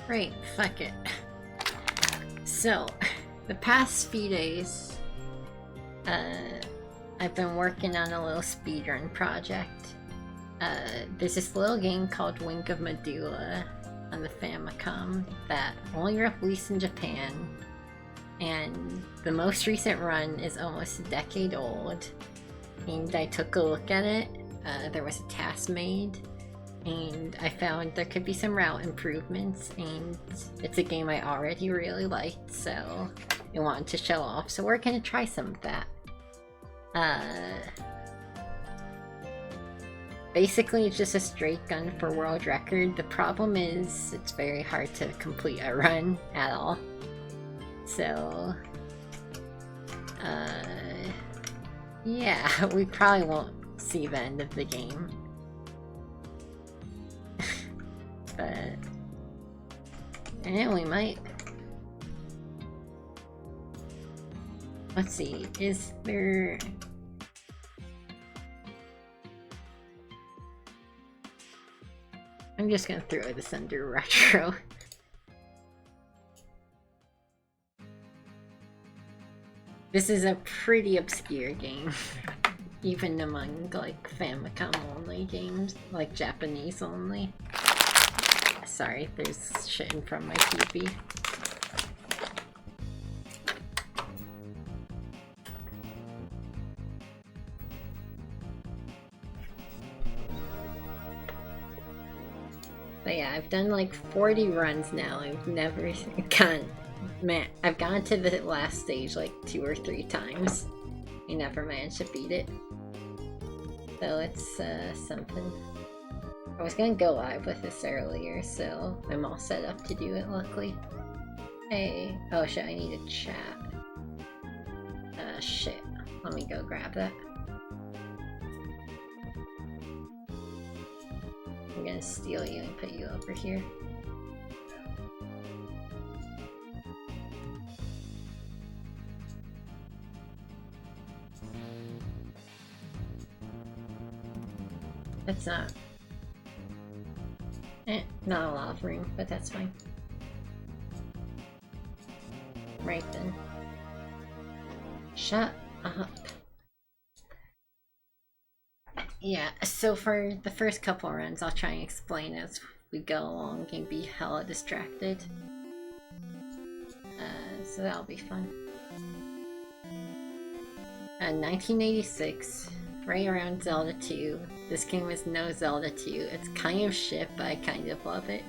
Right, fuck it. So, the past few days, I've been working on a little speedrun project. There's this little game called Wink of Madoola on the Famicom that only released in Japan, and the most recent run is almost a decade old. And I took a look at it. There was a task made, and I found there could be some route improvements, and it's a game I already really liked, so I wanted to show off, so we're gonna try some of that. Basically it's just a straight gun for world record. The problem is it's very hard to complete a run at all. So, yeah, we probably won't see the end of the game. But, yeah, we might. Let's see, is there... I'm just gonna throw this under retro. This is a pretty obscure game, even among like Famicom only games, like Japanese only. Sorry, there's shit in front of my TV. But yeah, I've done like 40 runs now. I've never gone... Man, I've gone to the last stage like 2 or 3 times. I never managed to beat it. So it's something. I was gonna go live with this earlier, so I'm all set up to do it, luckily. Hey. Oh shit, I need a chat. Shit. Let me go grab that. I'm gonna steal you and put you over here. That's not... not a lot of room, but that's fine. Right then. Shut up. Yeah, so for the first couple runs, I'll try and explain as we go along and be hella distracted. So that'll be fun. 1986, right around Zelda 2. This game is no Zelda 2. It's kind of shit, but I kind of love it.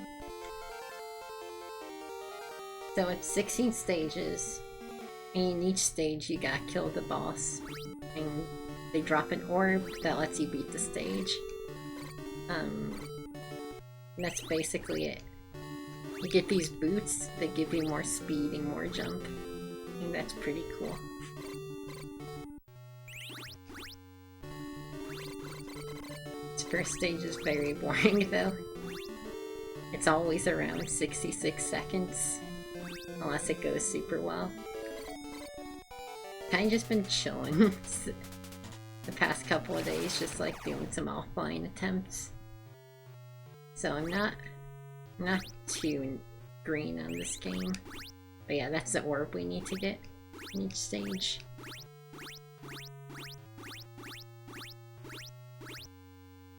So it's 16 stages, and in each stage you gotta kill the boss. And they drop an orb that lets you beat the stage. And that's basically it. You get these boots that give you more speed and more jump. And that's pretty cool. This first stage is very boring though. It's always around 66 seconds. Unless it goes super well. Kinda just been chilling the past couple of days, just like doing some offline attempts. So I'm not too green on this game. But yeah, that's the orb we need to get in each stage.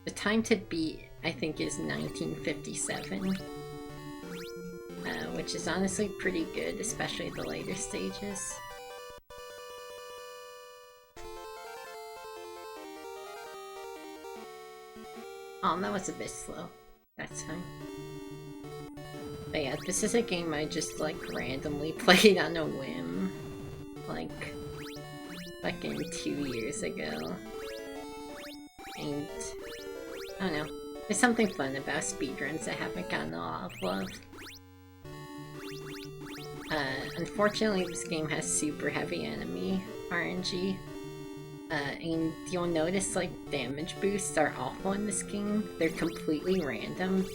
The time to beat, I think, is 1957. Which is honestly pretty good, especially the later stages. Oh, that was a bit slow. That's fine. But yeah, this is a game I just like randomly played on a whim. Like, fucking 2 years ago. And, I don't know. There's something fun about speedruns that haven't gotten a lot of love. Unfortunately, this game has super heavy enemy RNG. And you'll notice, like, damage boosts are awful in this game. They're completely random.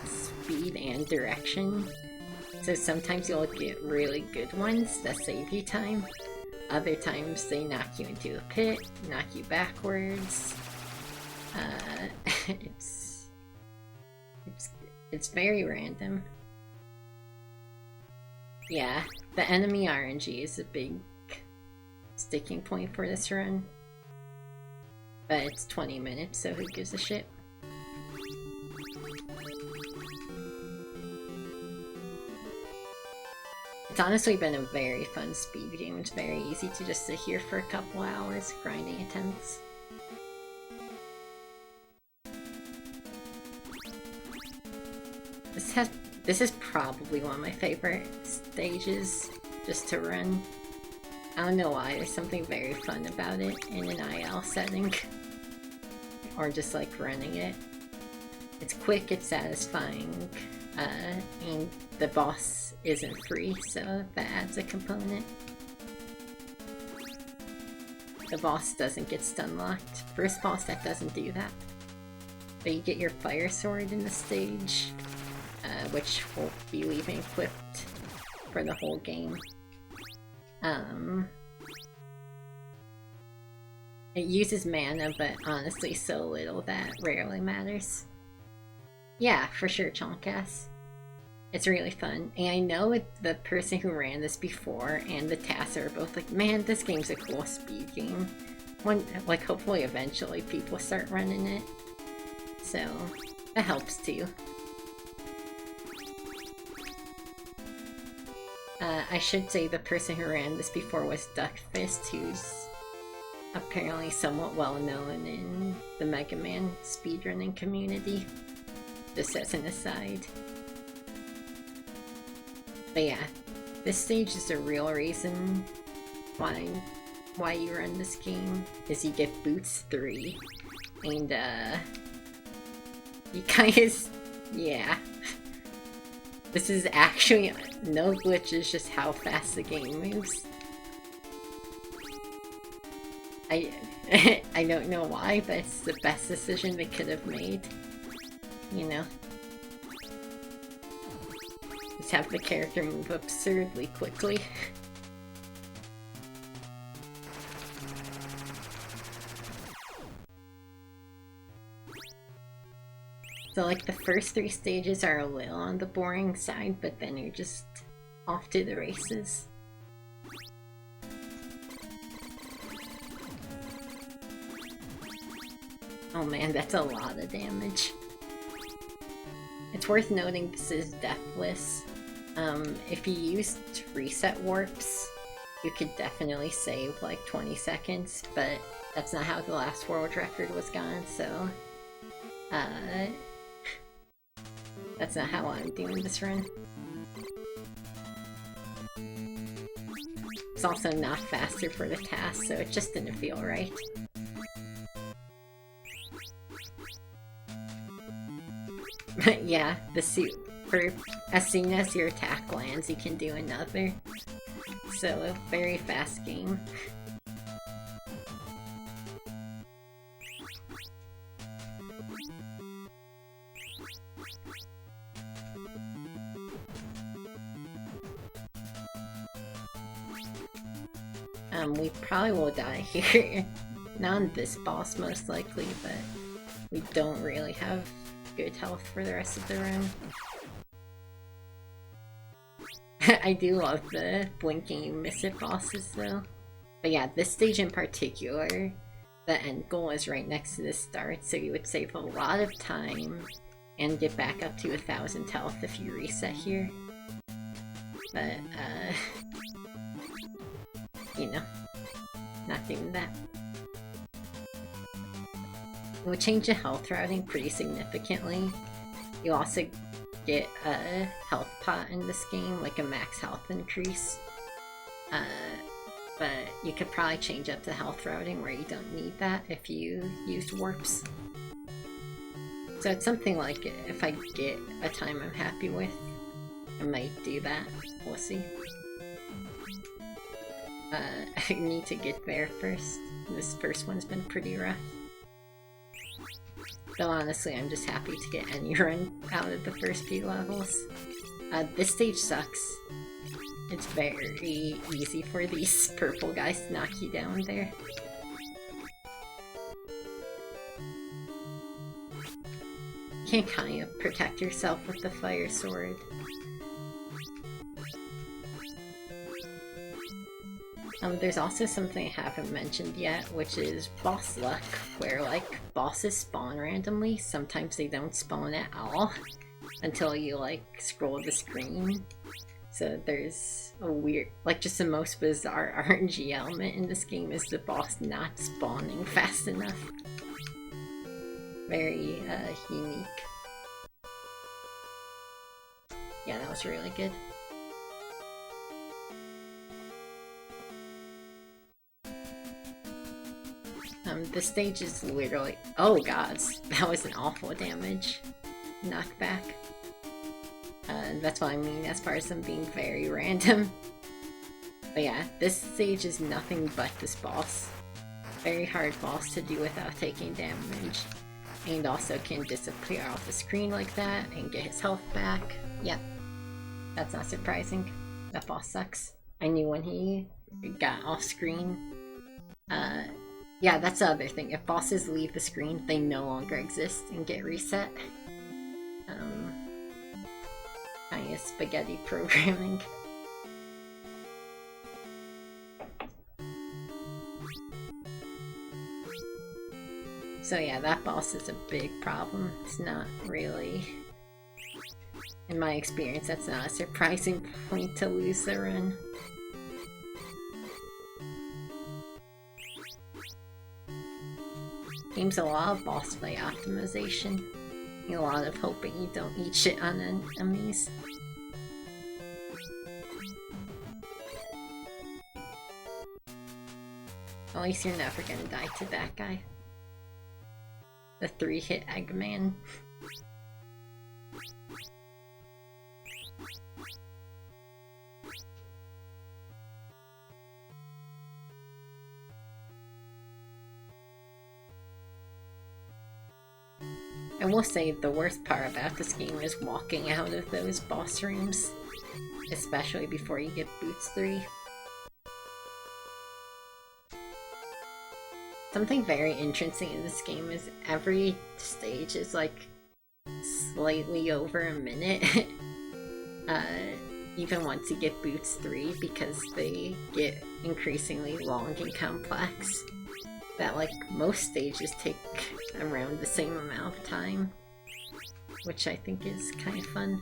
Speed and direction. So sometimes you'll get really good ones that save you time. Other times they knock you into a pit, knock you backwards. It's very random. Yeah, the enemy RNG is a big sticking point for this run. But it's 20 minutes, so who gives a shit? It's honestly been a very fun speed game. It's very easy to just sit here for a couple hours grinding attempts. This is probably one of my favorite stages just to run. I don't know why, there's something very fun about it in an IL setting. Or just like running it. It's quick, it's satisfying, and the boss isn't free, so that adds a component. The boss doesn't get stun locked. First boss that doesn't do that. But you get your fire sword in the stage, which will be leaving equipped for the whole game. It uses mana, but honestly so little that rarely matters. Yeah, for sure, Chonkass. It's really fun. And I know the person who ran this before and the Tassa are both like, man, this game's a cool speed game. Like, hopefully eventually people start running it. So, that helps too. I should say the person who ran this before was Duckfist, who's apparently somewhat well known in the Mega Man speedrunning community. Just as an aside. But yeah, this stage is the real reason why you run this game, is you get Boots 3. And you guys, yeah. This is actually no glitches, just how fast the game moves. I don't know why, but it's the best decision they could have made. You know? Just have the character move absurdly quickly. So like the first 3 stages are a little on the boring side, but then you're just off to the races. Oh man, that's a lot of damage. It's worth noting this is deathless. If you used reset warps, you could definitely save like 20 seconds, but that's not how the last world record was gone, so that's not how I'm doing this run. It's also not faster for the task, so it just didn't feel right. Yeah, the suit. For as soon as your attack lands, you can do another. So, a very fast game. We probably will die here. Not on this boss, most likely, but we don't really have good health for the rest of the run. I do love the blinking you miss it bosses though. But yeah, this stage in particular, the end goal is right next to the start, so you would save a lot of time and get back up to 1000 health if you reset here. But, you know, not doing that. It would change the health routing pretty significantly. You also get a health pot in this game, like a max health increase. But you could probably change up the health routing where you don't need that if you use warps. So it's something like, if I get a time I'm happy with, I might do that. We'll see. I need to get there first. This first one's been pretty rough. Though honestly, I'm just happy to get any run out of the first few levels. This stage sucks. It's very easy for these purple guys to knock you down there. You can kind of protect yourself with the fire sword. There's also something I haven't mentioned yet, which is boss luck, where like bosses spawn randomly. Sometimes they don't spawn at all until you like scroll the screen. So there's a weird, like just the most bizarre RNG element in this game is the boss not spawning fast enough. Very unique. Yeah, that was really good. The stage is literally— oh god, that was an awful damage knockback. That's what I mean as far as them being very random. But yeah, this stage is nothing but this boss. Very hard boss to do without taking damage. And also can disappear off the screen like that and get his health back. Yep. That's not surprising. That boss sucks. I knew when he got off screen. Yeah, that's the other thing. If bosses leave the screen, they no longer exist and get reset. Kind of spaghetti programming. So yeah, that boss is a big problem. It's not really— in my experience, that's not a surprising point to lose the run. Game's a lot of boss fight optimization. A lot of hoping you don't eat shit on enemies. At least you're never gonna die to that guy. The 3-hit Eggman. I will say the worst part about this game is walking out of those boss rooms, especially before you get Boots 3. Something very interesting in this game is every stage is like slightly over a minute, even once you get Boots 3, because they get increasingly long and complex. That like most stages take around the same amount of time, which I think is kind of fun.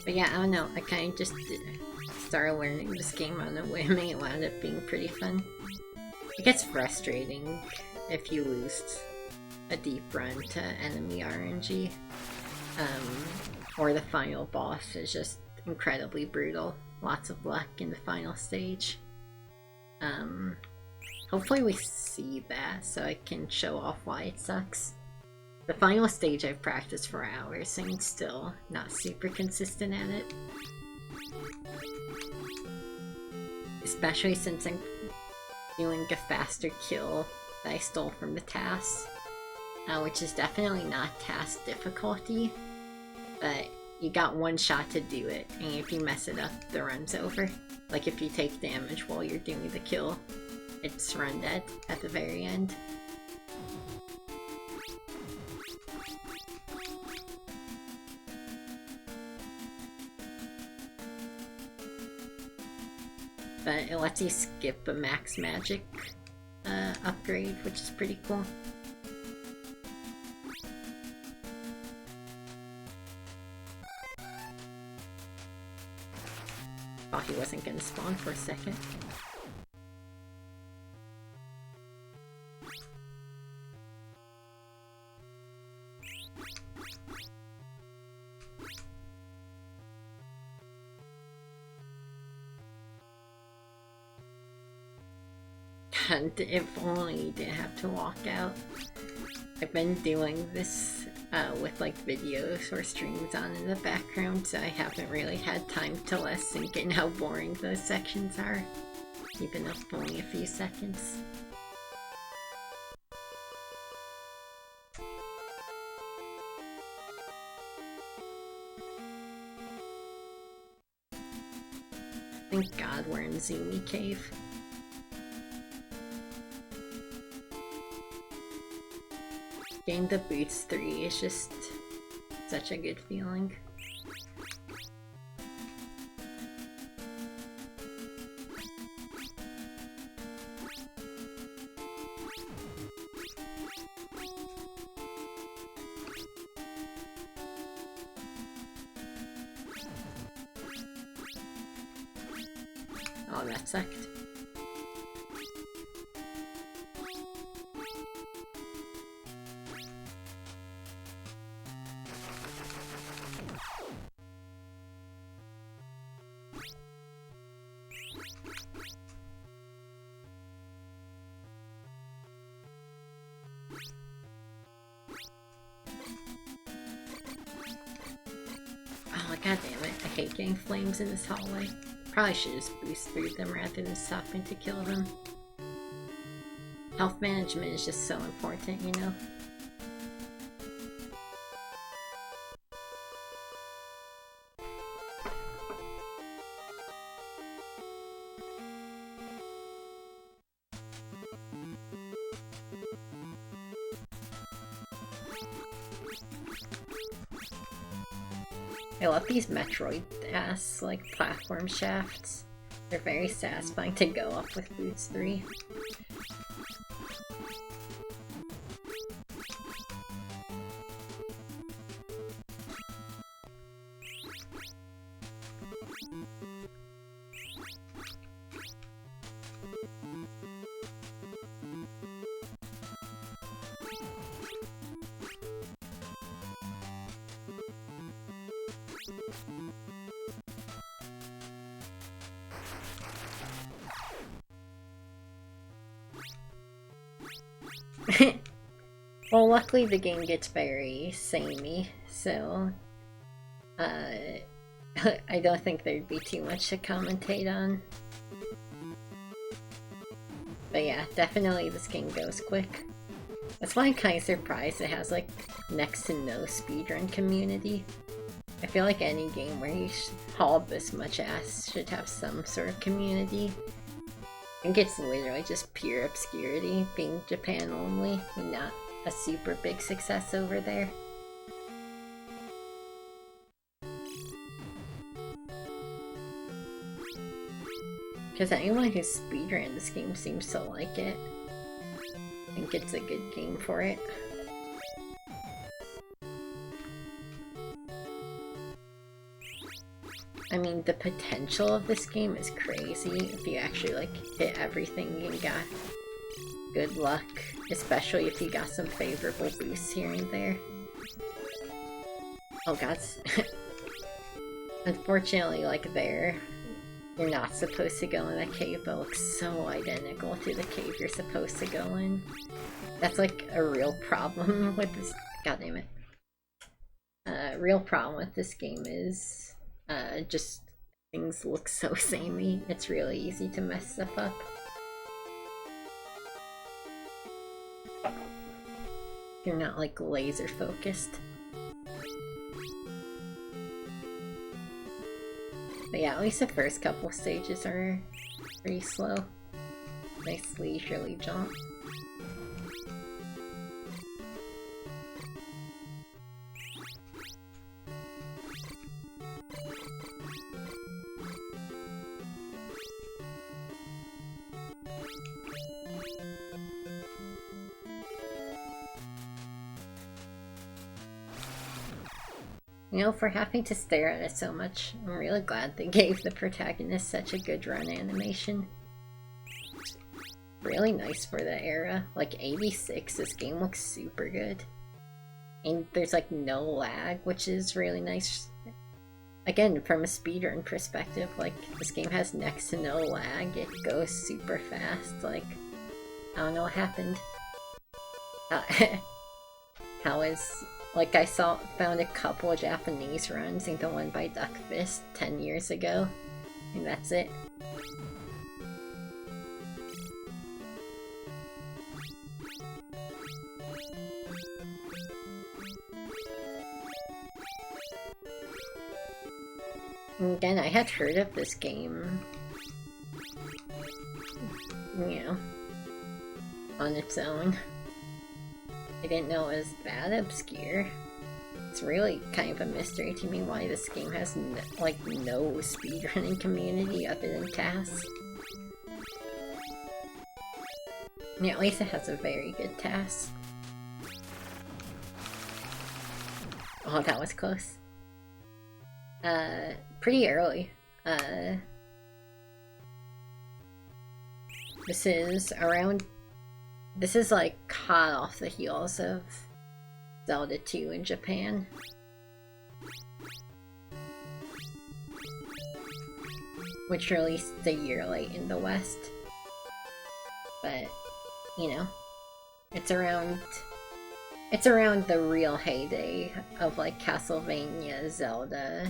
But yeah, I don't know, I kind of just started learning this game on a whim and it wound up being pretty fun. It gets frustrating if you lose a deep run to enemy RNG. Or the final boss is just incredibly brutal. Lots of luck in the final stage. Hopefully we see that so I can show off why it sucks. The final stage I've practiced for hours and still not super consistent at it. Especially since I'm doing a faster kill that I stole from the task. Which is definitely not task difficulty, but you got one shot to do it, and if you mess it up, the run's over. Like if you take damage while you're doing the kill, it's run dead at the very end. But it lets you skip a max magic upgrade, which is pretty cool. Thought he wasn't gonna spawn for a second. And if only you didn't have to walk out. I've been doing this with like videos or streams on in the background, so I haven't really had time to let sink in how boring those sections are, even if only a few seconds. Thank God we're in Zoomy Cave. getting the boots 3 is just such a good feeling. Oh, that sucked. Oh, god damn it. I hate getting flames in this hallway. Probably should just boost through them rather than stopping to kill them. Health management is just so important, you know? I love these Metroid-ass, like, platform shafts. They're very satisfying to go up with Boots 3. Well, luckily the game gets very samey, so I don't think there'd be too much to commentate on. But yeah, definitely this game goes quick. That's why I'm kind of surprised it has like next to no speedrun community. I feel like any game where you haul this much ass should have some sort of community. I think it's literally just pure obscurity, being Japan only, and not a super big success over there. Because anyone who's speedrun this game seems to like it. I think it's a good game for it. I mean, the potential of this game is crazy if you actually, like, hit everything and got good luck. Especially if you got some favorable boosts here and there. Oh god. Unfortunately, like, you're not supposed to go in that cave, but it looks so identical to the cave you're supposed to go in. That's, like, a real problem with this. God damn it. Real problem with this game is just things look so samey. It's really easy to mess stuff up. You're not like laser focused. But yeah, at least the first couple stages are pretty slow. Nice leisurely jump. You know, for having to stare at it so much, I'm really glad they gave the protagonist such a good run animation. Really nice for the era. Like, 86, this game looks super good. And there's like no lag, which is really nice. Again, from a speedrun perspective, like, this game has next to no lag, it goes super fast, like, I don't know what happened. How is... Like, I found a couple of Japanese runs, I think the one by Duck Fist 10 years ago, and that's it. And again, I had heard of this game, you know, on its own. I didn't know it was that obscure. It's really kind of a mystery to me why this game has no speedrunning community other than tasks. Yeah, at least it has a very good task. Oh, that was close. Pretty early. This is like hot off the heels of Zelda 2 in Japan. Which released a year late in the West. But, you know, it's around the real heyday of like Castlevania, Zelda,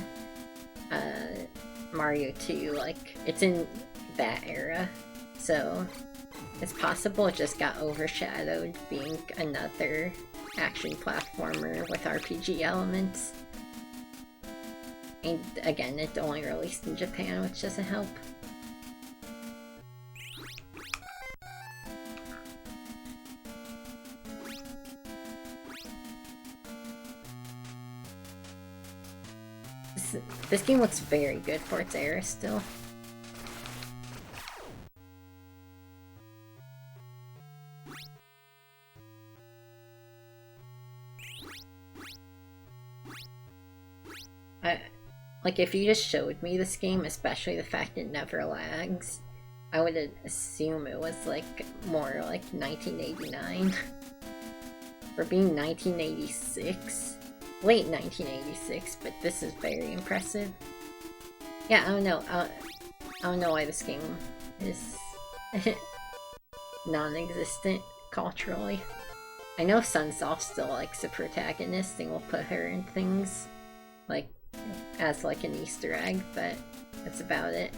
Mario 2, like, it's in that era. So, it's possible it just got overshadowed being another action platformer with RPG elements. And again, it only released in Japan, which doesn't help. This game looks very good for its era still. Like, if you just showed me this game, especially the fact it never lags, I would assume it was, like, more like 1989. For being 1986. Late 1986, but this is very impressive. Yeah, I don't know. I don't know why this game is non-existent culturally. I know Sunsoft still likes the protagonist and will put her in things, like, as like an Easter egg, but that's about it.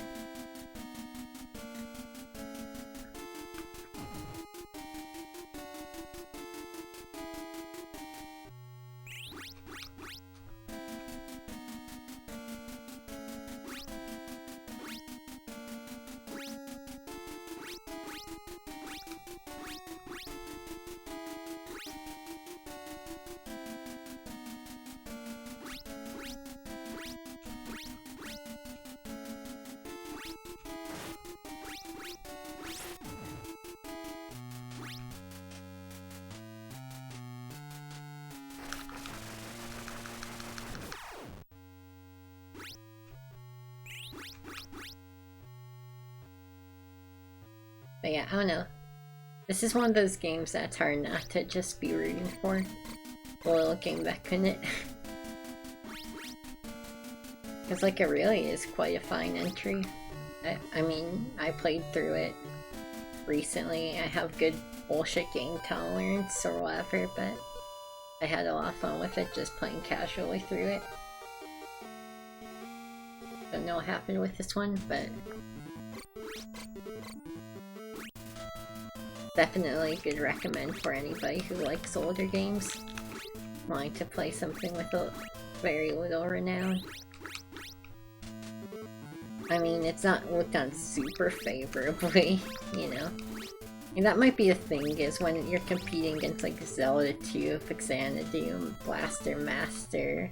But yeah, I don't know. This is one of those games that's hard not to just be rooting for. A little game that couldn't. Because like it really is quite a fine entry. I mean, I played through it recently. I have good bullshit game tolerance or whatever, but I had a lot of fun with it just playing casually through it. Don't know what happened with this one, but definitely a good recommend for anybody who likes older games, wanting to play something with a very little renown. I mean, it's not looked on super favorably, you know. And that might be a thing, is when you're competing against like Zelda 2, Xanadu, Blaster Master,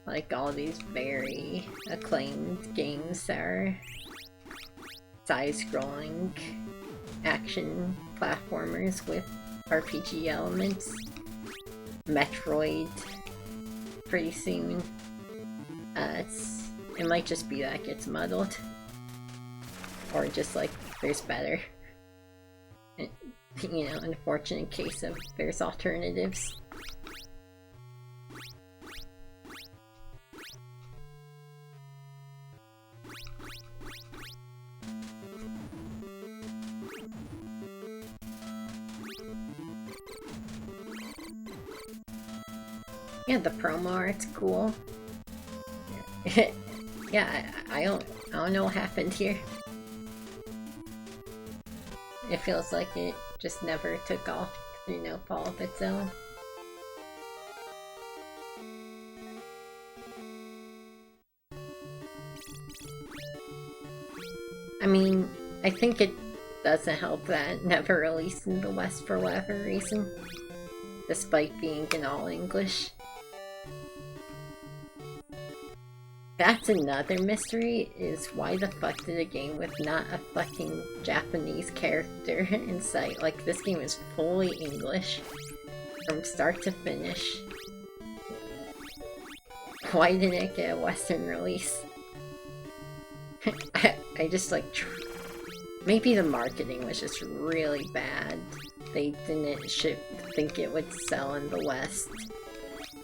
like all these very acclaimed games that are side-scrolling action platformers with RPG elements. Metroid pretty soon. It might just be that it gets muddled. Or just like, there's better. You know, unfortunate case of there's alternatives. Yeah, the promo art's cool. Yeah, I don't know what happened here. It feels like it just never took off, you know, fall of its own. I mean, I think it doesn't help that it never released in the West for whatever reason. despite being in all English. That's another mystery, is why the fuck did a game with not a fucking Japanese character in sight? Like, this game is fully English from start to finish. Why didn't it get a Western release? I just like... Maybe the marketing was just really bad. They didn't think it would sell in the West.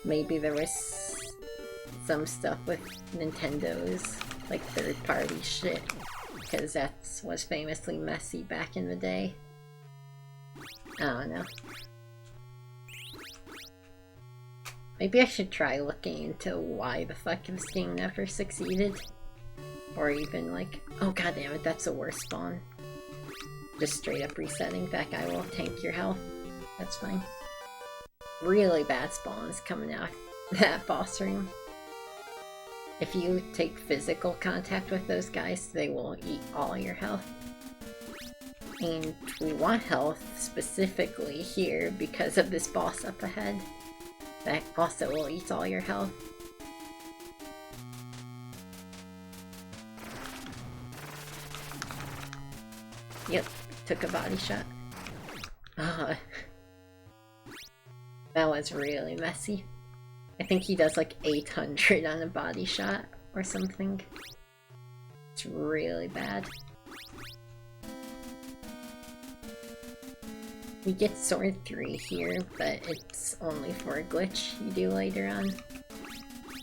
Maybe there was some stuff with Nintendo's, like, third-party shit. Because that was famously messy back in the day. I don't know. Maybe I should try looking into why the fuck this game never succeeded. Or even like, oh goddammit, that's a worse spawn. Just straight up resetting, that guy will tank your health. That's fine. Really bad spawns coming out that boss room. If you take physical contact with those guys, they will eat all your health. And we want health specifically here because of this boss up ahead. That also will eat all your health. Yep, took a body shot. That was really messy. I think he does like 800 on a body shot or something. It's really bad. We get Sword 3 here, but it's only for a glitch you do later on.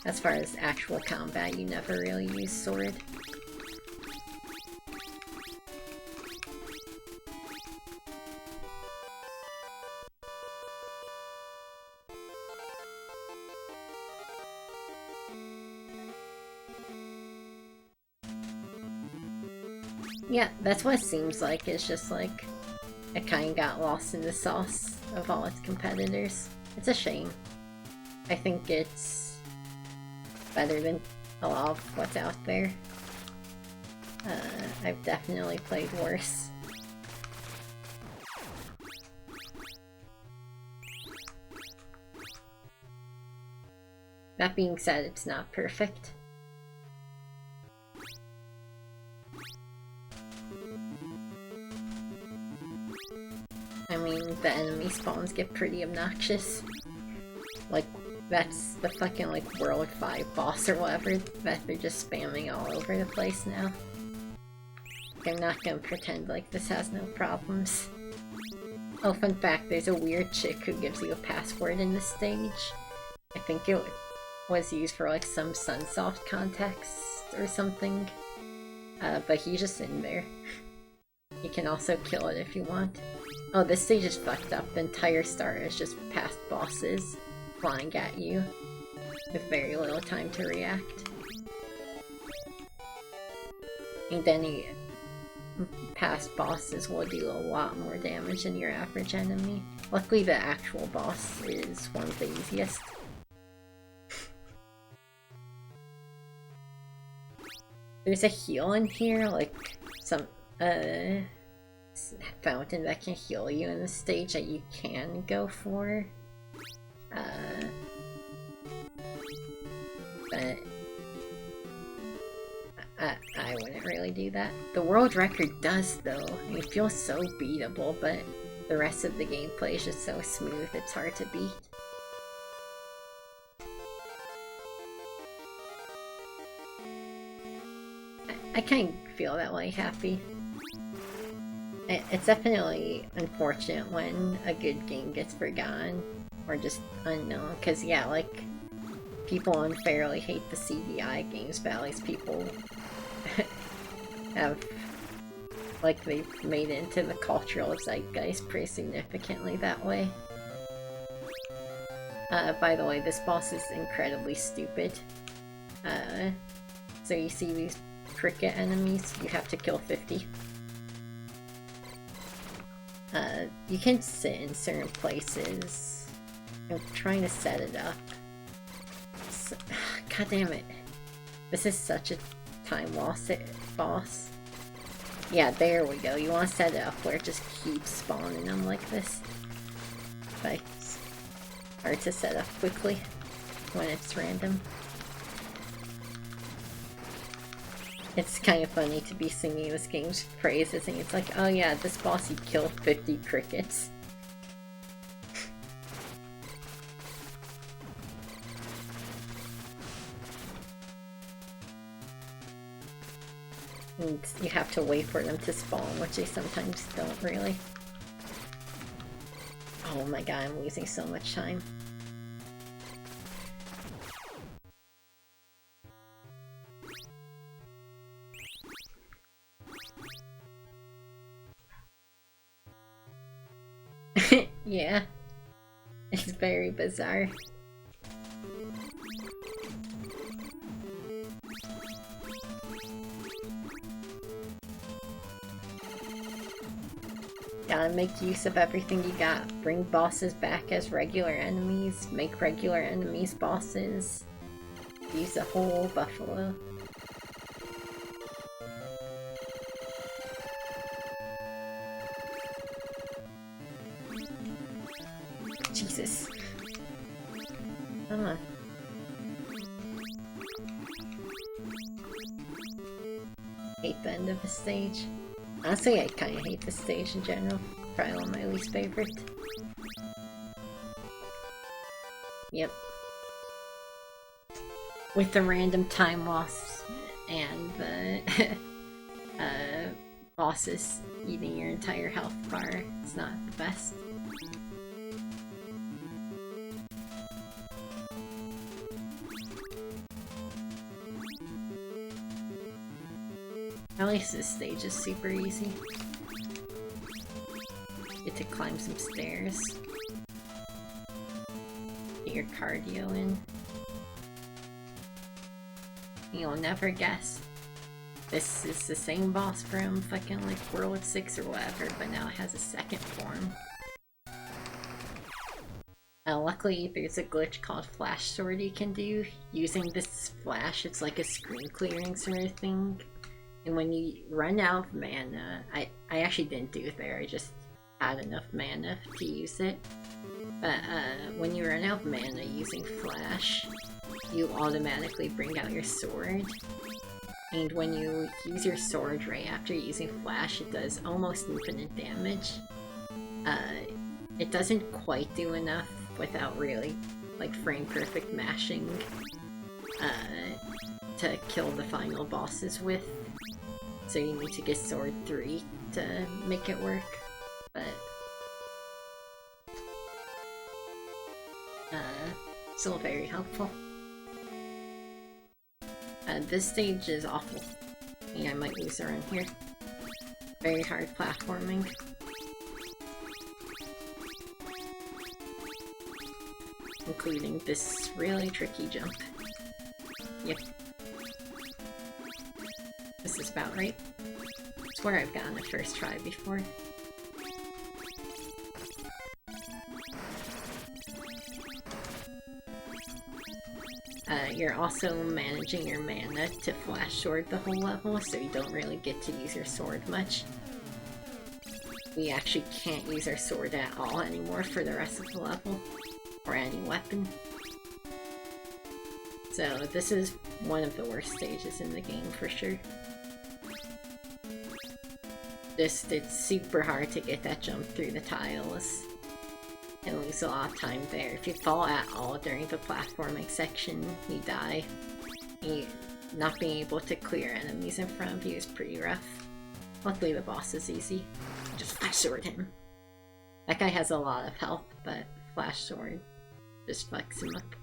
As far as actual combat, you never really use Sword. Yeah, that's what it seems like. It's just like it kind of got lost in the sauce of all its competitors. It's a shame. I think it's better than a lot of what's out there. I've definitely played worse. That being said, it's not perfect. I mean, the enemy spawns get pretty obnoxious. Like, that's the fucking, like, World 5 boss or whatever that they're just spamming all over the place now. I'm not gonna pretend like this has no problems. Oh, fun fact, there's a weird chick who gives you a password in this stage. I think it was used for, like, some Sunsoft context or something. But he's just in there. You can also kill it if you want. Oh, this stage is fucked up. The entire start is just past bosses flying at you with very little time to react. And any past bosses will do a lot more damage than your average enemy. Luckily, the actual boss is one of the easiest. There's a heal in here, like some fountain that can heal you in the stage that you can go for. But I wouldn't really do that. The world record does though. It feels so beatable, but the rest of the gameplay is just so smooth it's hard to beat. I kind of feel that way, Happy. It's definitely unfortunate when a good game gets forgotten or just unknown, because yeah, like, people unfairly hate the CDI games, but at least people have, like, they've made it into the cultural zeitgeist pretty significantly that way. By the way, this boss is incredibly stupid. So you see these cricket enemies, you have to kill 50. You can sit in certain places. I'm trying to set it up. God damn it. This is such a time loss boss. Yeah, there we go. You want to set it up where it just keeps spawning them like this. But hard to set up quickly when it's random. It's kind of funny to be singing this game's praises and it's like, oh yeah, this boss he killed 50 crickets. And you have to wait for them to spawn, which they sometimes don't really. Oh my god, I'm losing so much time. Yeah, it's very bizarre. Gotta make use of everything you got. Bring bosses back as regular enemies, make regular enemies bosses. Use the whole buffalo. Jesus. Come on. Hate the end of the stage. Honestly, I kinda hate this stage in general. Probably one of my least favorite. Yep. With the random time loss and the bosses eating your entire health bar, it's not the best. At least this stage is super easy. Get to climb some stairs. Get your cardio in. You'll never guess. This is the same boss from fucking like World 6 or whatever, but now it has a second form. Luckily, there's a glitch called Flash Sword you can do. Using this flash, it's like a screen clearing sort of thing. And when you run out of mana, I actually didn't do it there, I just had enough mana to use it. But when you run out of mana using Flash, you automatically bring out your sword. And when you use your sword right after using Flash, it does almost infinite damage. It doesn't quite do enough without really, like, frame-perfect mashing to kill the final bosses with. So you need to get Sword 3 to make it work, but still very helpful. This stage is awful. Yeah, I might lose around here. Very hard platforming. Including this really tricky jump. Yep. This is about right. I swear I've gotten it first try before. You're also managing your mana to flash sword the whole level, so you don't really get to use your sword much. We actually can't use our sword at all anymore for the rest of the level, or any weapon. So this is one of the worst stages in the game for sure. Just, it's super hard to get that jump through the tiles and lose a lot of time there. If you fall at all during the platforming section, you die. Not being able to clear enemies in front of you is pretty rough. Luckily the boss is easy. Just flash sword him. That guy has a lot of health, but flash sword just fucks him up.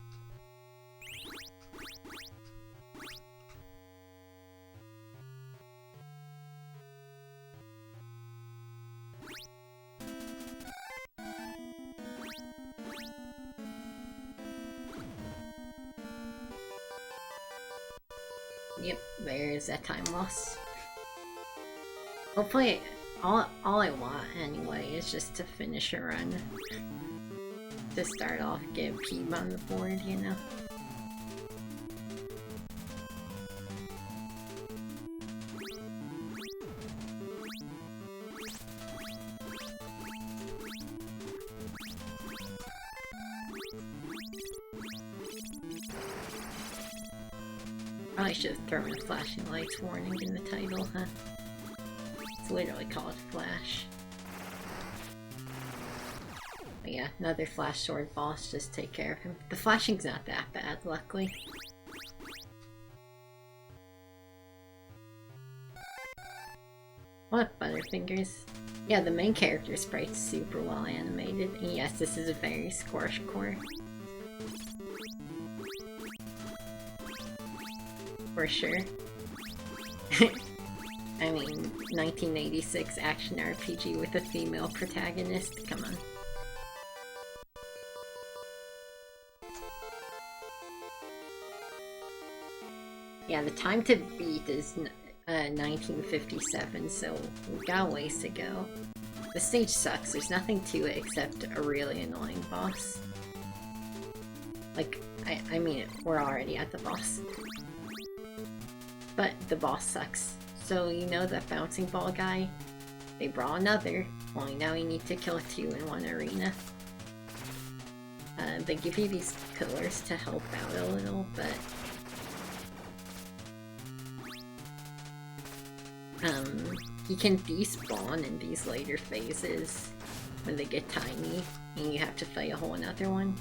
Yep, there's that time loss. Hopefully, all I want anyway is just to finish a run. To start off, get a peep on the board, you know? Probably should have thrown a flashing lights warning in the title, huh? It's literally called Flash. But yeah, another Flash Sword boss, just take care of him. The flashing's not that bad, luckily. What, Butterfingers? Yeah, the main character sprite's super well animated, and yes, this is a very squash core. For sure. I mean, 1986 action RPG with a female protagonist, come on. Yeah, the time to beat is 1957, so we've got a ways to go. The stage sucks, there's nothing to it except a really annoying boss. Like, I mean, we're already at the boss. But the boss sucks. So you know that bouncing ball guy? They brought another, only now you need to kill 2 in 1 arena. They give you these pillars to help out a little, but... he can despawn in these later phases when they get tiny, and you have to fight a whole another one.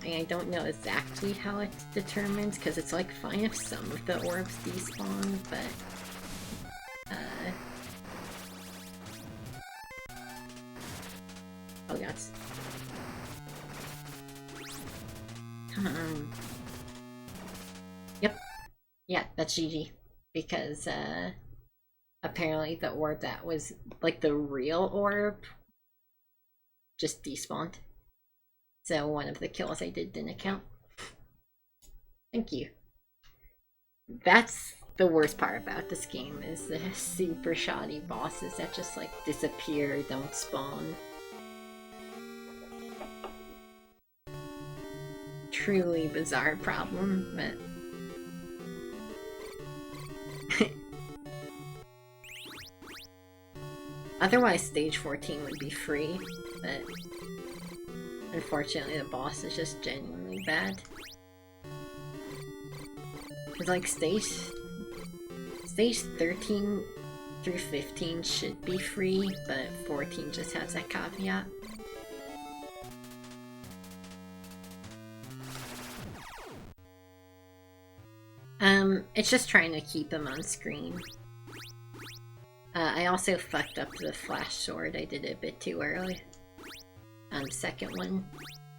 I don't know exactly how it's determined, because it's like fine if some of the orbs despawn, but... oh god. Come on. Yep. Yeah, that's GG. Because, apparently the orb that was, like, the real orb just despawned. So one of the kills I did didn't count. Thank you. That's the worst part about this game, is the super shoddy bosses that just, like, disappear, don't spawn. Truly bizarre problem, but... Otherwise, stage 14 would be free, but unfortunately the boss is just genuinely bad. Cause like stage 13 through 15 should be free, but 14 just has that caveat. It's just trying to keep them on screen. I also fucked up the flash sword. I did it a bit too early. Second one.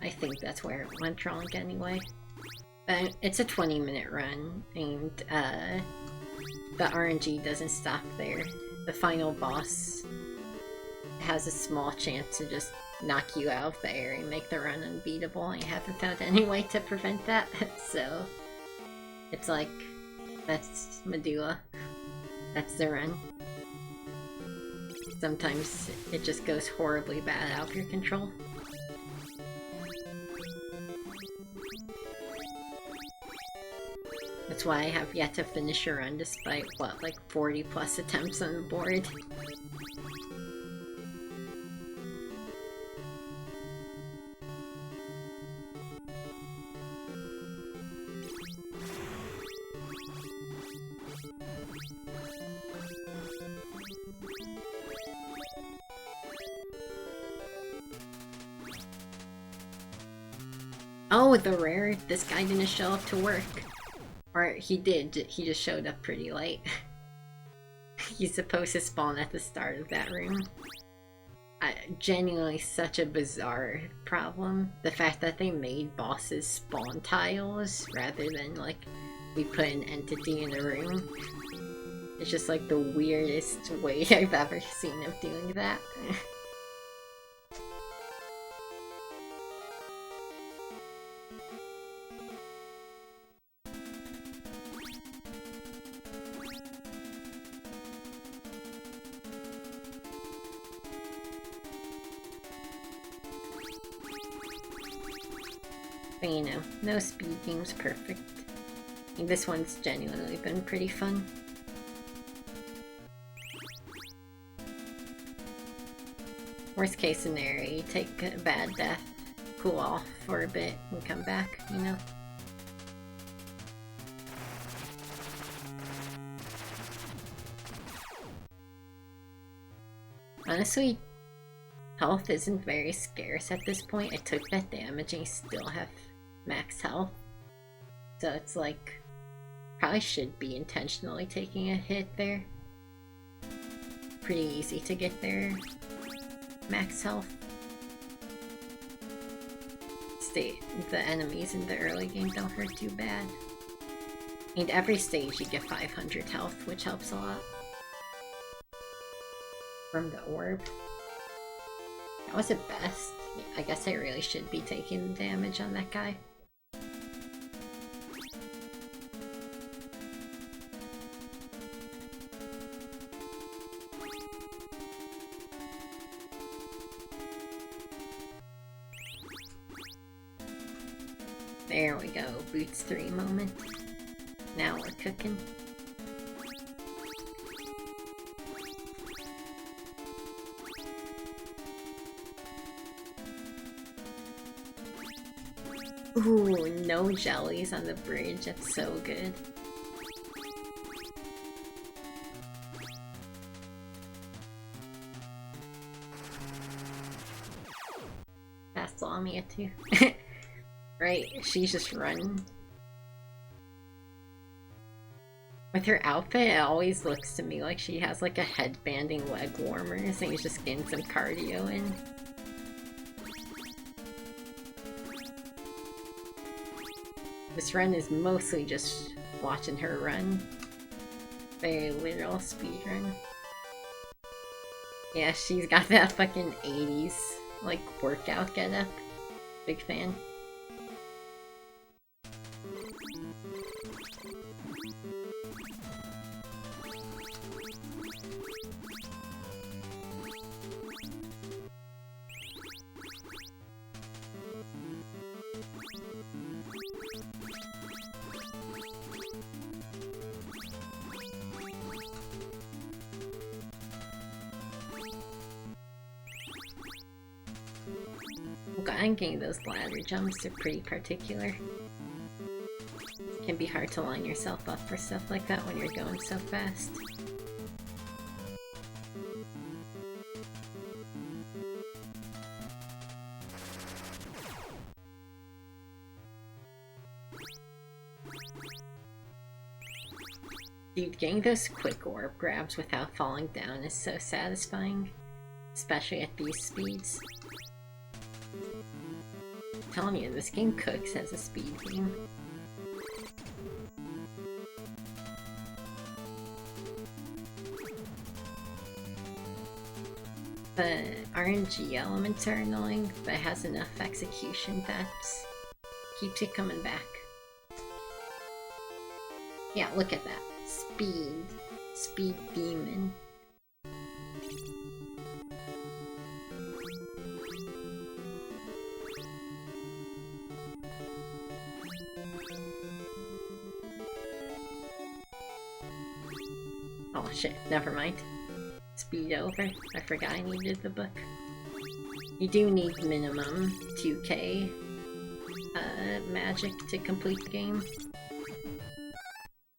I think that's where it went wrong anyway. But it's a 20-minute run, and the RNG doesn't stop there. The final boss has a small chance to just knock you out of the air and make the run unbeatable. I haven't found any way to prevent that, so it's like, that's Madoola. That's the run. Sometimes it just goes horribly bad out of your control. That's why I have yet to finish a run despite, what, like 40 plus attempts on the board. Oh, the rare, this guy didn't show up to work. Or he did, he just showed up pretty late. He's supposed to spawn at the start of that room. Genuinely such a bizarre problem. The fact that they made bosses spawn tiles rather than like we put an entity in a room. It's just like the weirdest way I've ever seen of doing that. But you know, no speed game's perfect. I mean, this one's genuinely been pretty fun. Worst case scenario, you take a bad death, cool off for a bit, and come back, you know? Honestly, health isn't very scarce at this point. I took that damage and I still have max health. So it's like, probably should be intentionally taking a hit there. Pretty easy to get their max health. The enemies in the early game don't hurt too bad. And every stage you get 500 health, which helps a lot. From the orb. That was a best. I guess I really should be taking damage on that guy. There we go, Boots 3 moment. Now we're cooking. Ooh, no jellies on the bridge, that's so good. Fast Lamia too. Right, she's just running. With her outfit, it always looks to me like she has like a headbanding leg warmers and she's just getting some cardio in. This run is mostly just watching her run. Very literal speedrun. Yeah, she's got that fucking 80s like workout getup. Big fan. I'm getting those ladder jumps are pretty particular. It can be hard to line yourself up for stuff like that when you're going so fast. Dude, getting those quick orb grabs without falling down is so satisfying. Especially at these speeds. I'm telling you, this game cooks as a speed game. The RNG elements are annoying, but it has enough execution that keeps you coming back. Yeah, look at that. Speed. Speed demon. Oh shit, never mind. Speed over. I forgot I needed the book. You do need minimum 2k magic to complete the game.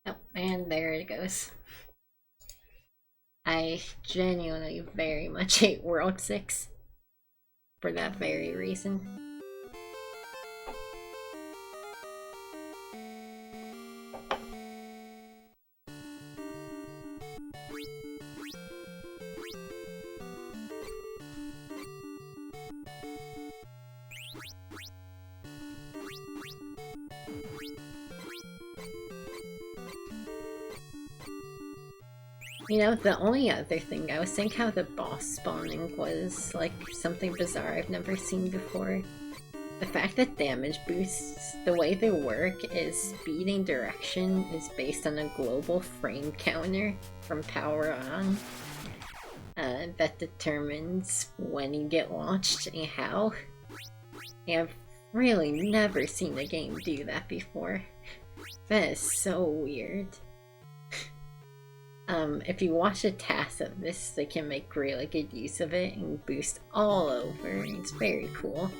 Oh, and there it goes. I genuinely very much hate World 6 for that very reason. You know, the only other thing, I was thinking how the boss spawning was, like, something bizarre I've never seen before. The fact that damage boosts, the way they work is speed and direction is based on a global frame counter from power on. That determines when you get launched and how. And I've really never seen a game do that before. That is so weird. If you watch a task of this, they can make really good use of it and boost all over. It's very cool.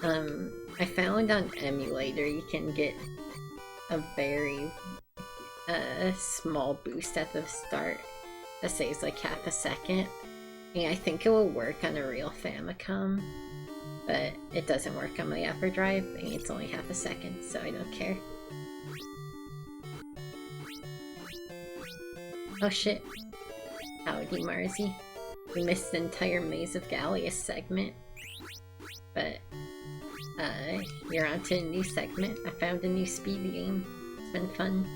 I found on emulator you can get a very small boost at the start that saves like half a second, Yeah, I think it will work on a real Famicom, but it doesn't work on my EverDrive, and it's only half a second, so I don't care. Oh shit. Howdy, Marzi. We missed the entire Maze of Gallius segment. But, you're onto a new segment. I found a new speed game. It's been fun.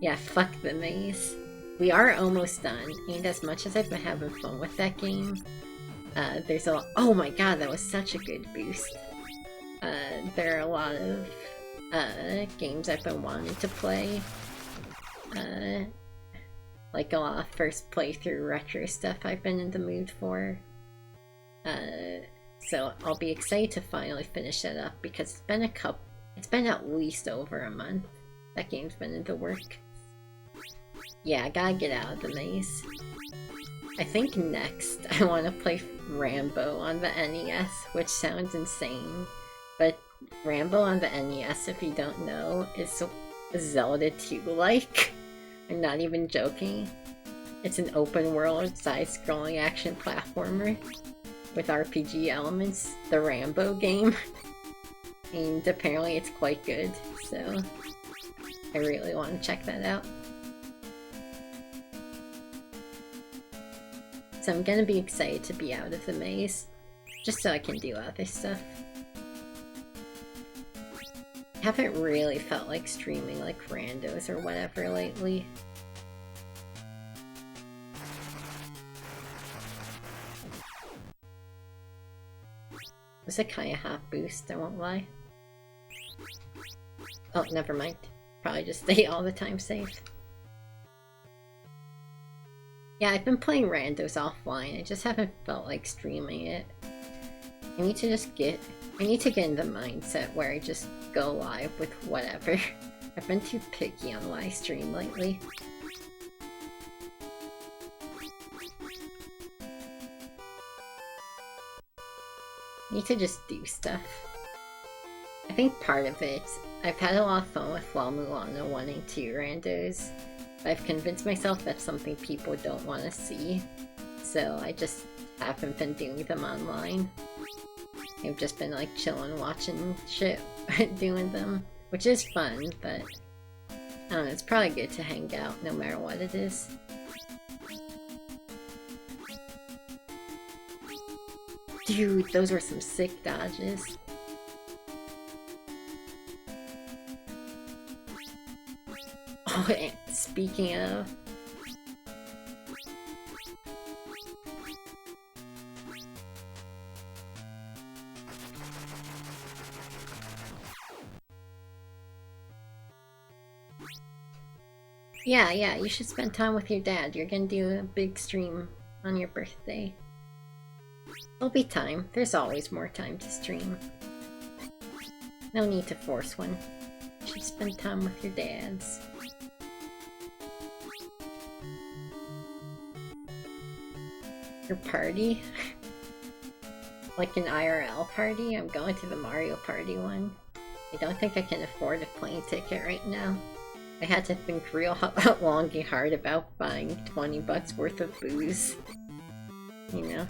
Yeah, fuck the maze. We are almost done, and as much as I've been having fun with that game, there's a lot— oh my god, that was such a good boost. There are a lot of, games I've been wanting to play. Like a lot of first playthrough retro stuff I've been in the mood for. So I'll be excited to finally finish that up because it's been at least over a month that game's been in the work. Yeah, I gotta get out of the maze. I think next I want to play Rambo on the NES, which sounds insane, but Rambo on the NES, if you don't know, is Zelda 2-like. I'm not even joking. It's an open world, side-scrolling action platformer with RPG elements, the Rambo game. And apparently it's quite good, so I really want to check that out. So I'm gonna be excited to be out of the maze, just so I can do other stuff. I haven't really felt like streaming like randos or whatever lately. It was a kinda hot boost, I won't lie. Oh, never mind. Probably just stay all the time safe. Yeah, I've been playing randos offline, I just haven't felt like streaming it. I need to get in the mindset where I just go live with whatever. I've been too picky on live stream lately. I need to just do stuff. I think part of it, I've had a lot of fun with La Mulana 1 and 2 randos. I've convinced myself that's something people don't want to see, so I just haven't been doing them online. I've just been like chilling, watching shit, doing them, which is fun, but I don't know, it's probably good to hang out no matter what it is. Dude, those were some sick dodges. Oh, and speaking of... Yeah, you should spend time with your dad. You're gonna do a big stream on your birthday. There'll be time. There's always more time to stream. No need to force one. You should spend time with your dads. Your party? Like an IRL party? I'm going to the Mario Party one. I don't think I can afford a plane ticket right now. I had to think real long and hard about buying 20 bucks worth of booze. You know?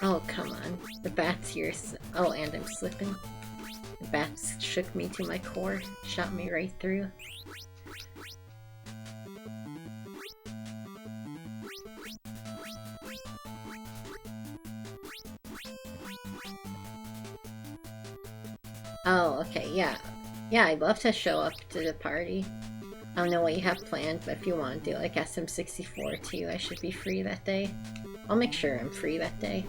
Oh, come on. The bats here. Oh, and I'm slipping. The bats shook me to my core. Shot me right through. Oh, okay, yeah. Yeah, I'd love to show up to the party. I don't know what you have planned, but if you want to do like SM64 too, I should be free that day. I'll make sure I'm free that day.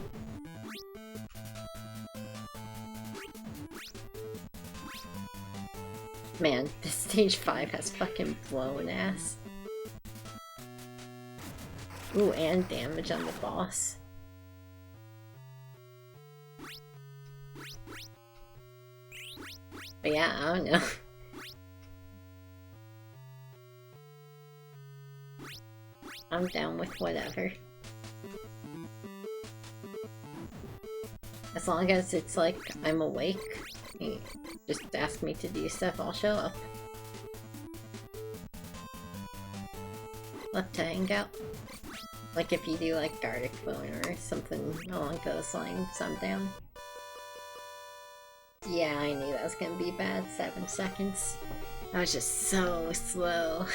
Man, this stage 5 has fucking blown ass. Ooh, and damage on the boss. But yeah, I don't know. I'm down with whatever. As long as it's like, I'm awake, just ask me to do stuff, I'll show up. love to hang out. Like if you do like Gartic Phone or something along those lines, I'm down. Yeah, I knew that was gonna be bad. 7 seconds. I was just so slow.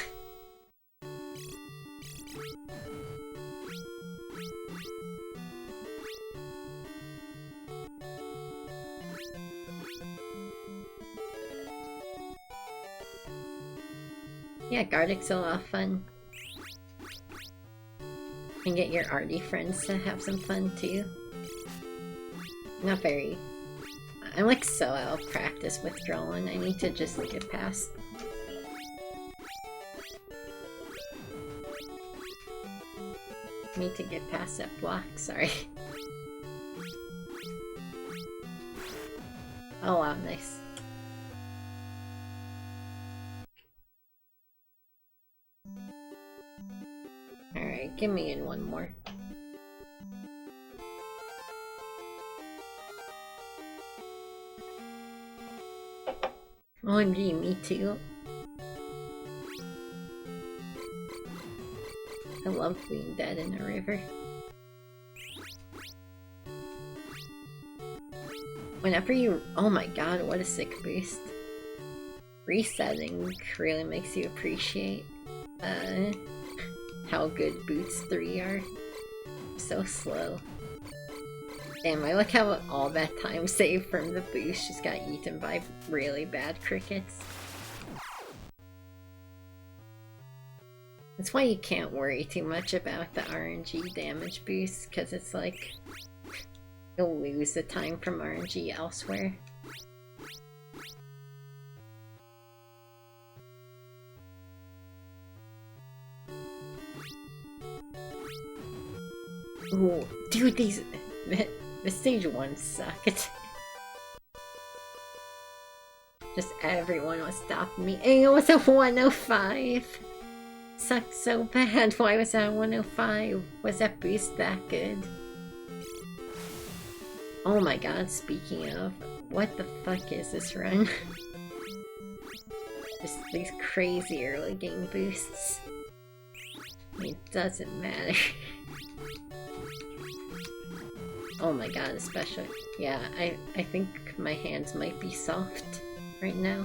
Yeah, Gardic's a lot of fun. And get your arty friends to have some fun too. Not very... I'm like so out of practice with drawing, I need to just get past. Need to get past that block, sorry. Oh wow, nice. Alright, give me in one more. OMG, me too. I love being dead in a river. Whenever you... Oh my god, what a sick boost. Resetting really makes you appreciate how good Boots 3 are. So slow. Damn, I like how all that time saved from the boost just got eaten by really bad crickets. That's why you can't worry too much about the RNG damage boost, because it's like you'll lose the time from RNG elsewhere. Ooh, dude, these... The stage 1 sucked. Just everyone was stopping me. And it was a 105! Sucked so bad. Why was that a 105? Was that boost that good? Oh my god, speaking of, what the fuck is this run? Just these crazy early game boosts. It doesn't matter. Oh my god, especially... Yeah, I think my hands might be soft right now.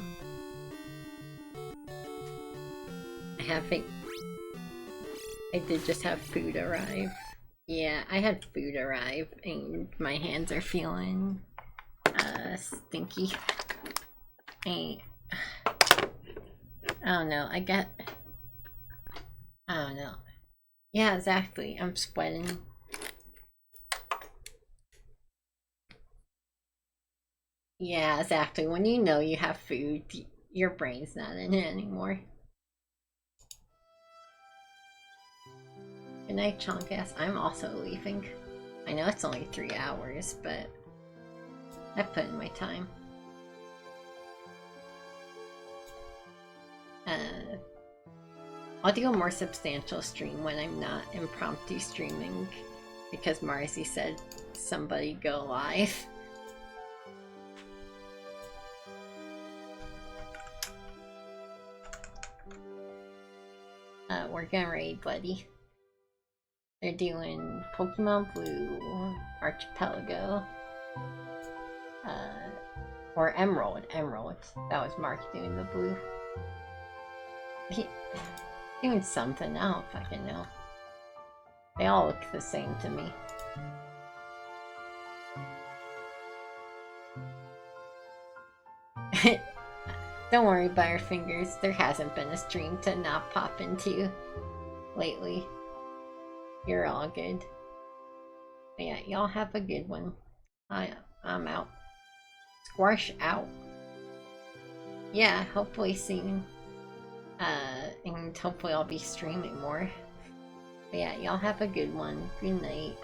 I did just have food arrive. Yeah, I had food arrive and my hands are feeling stinky. I don't know, I don't know. Yeah, exactly, I'm sweating. Yeah, exactly. When you know you have food, your brain's not in it anymore. Good night, Chonkass. I'm also leaving. I know it's only 3 hours, but I put in my time. I'll do a more substantial stream when I'm not impromptu streaming, because Marcy said somebody go live. We're gonna raid, buddy. They're doing Pokemon Blue, Archipelago, or Emerald. That was Mark doing the blue. He doing something, I don't fucking know. They all look the same to me. Don't worry, Butterfingers. There hasn't been a stream to not pop into lately. You're all good. But yeah, y'all have a good one. I'm out. Squash out. Yeah, hopefully soon. And hopefully I'll be streaming more. But yeah, y'all have a good one. Good night.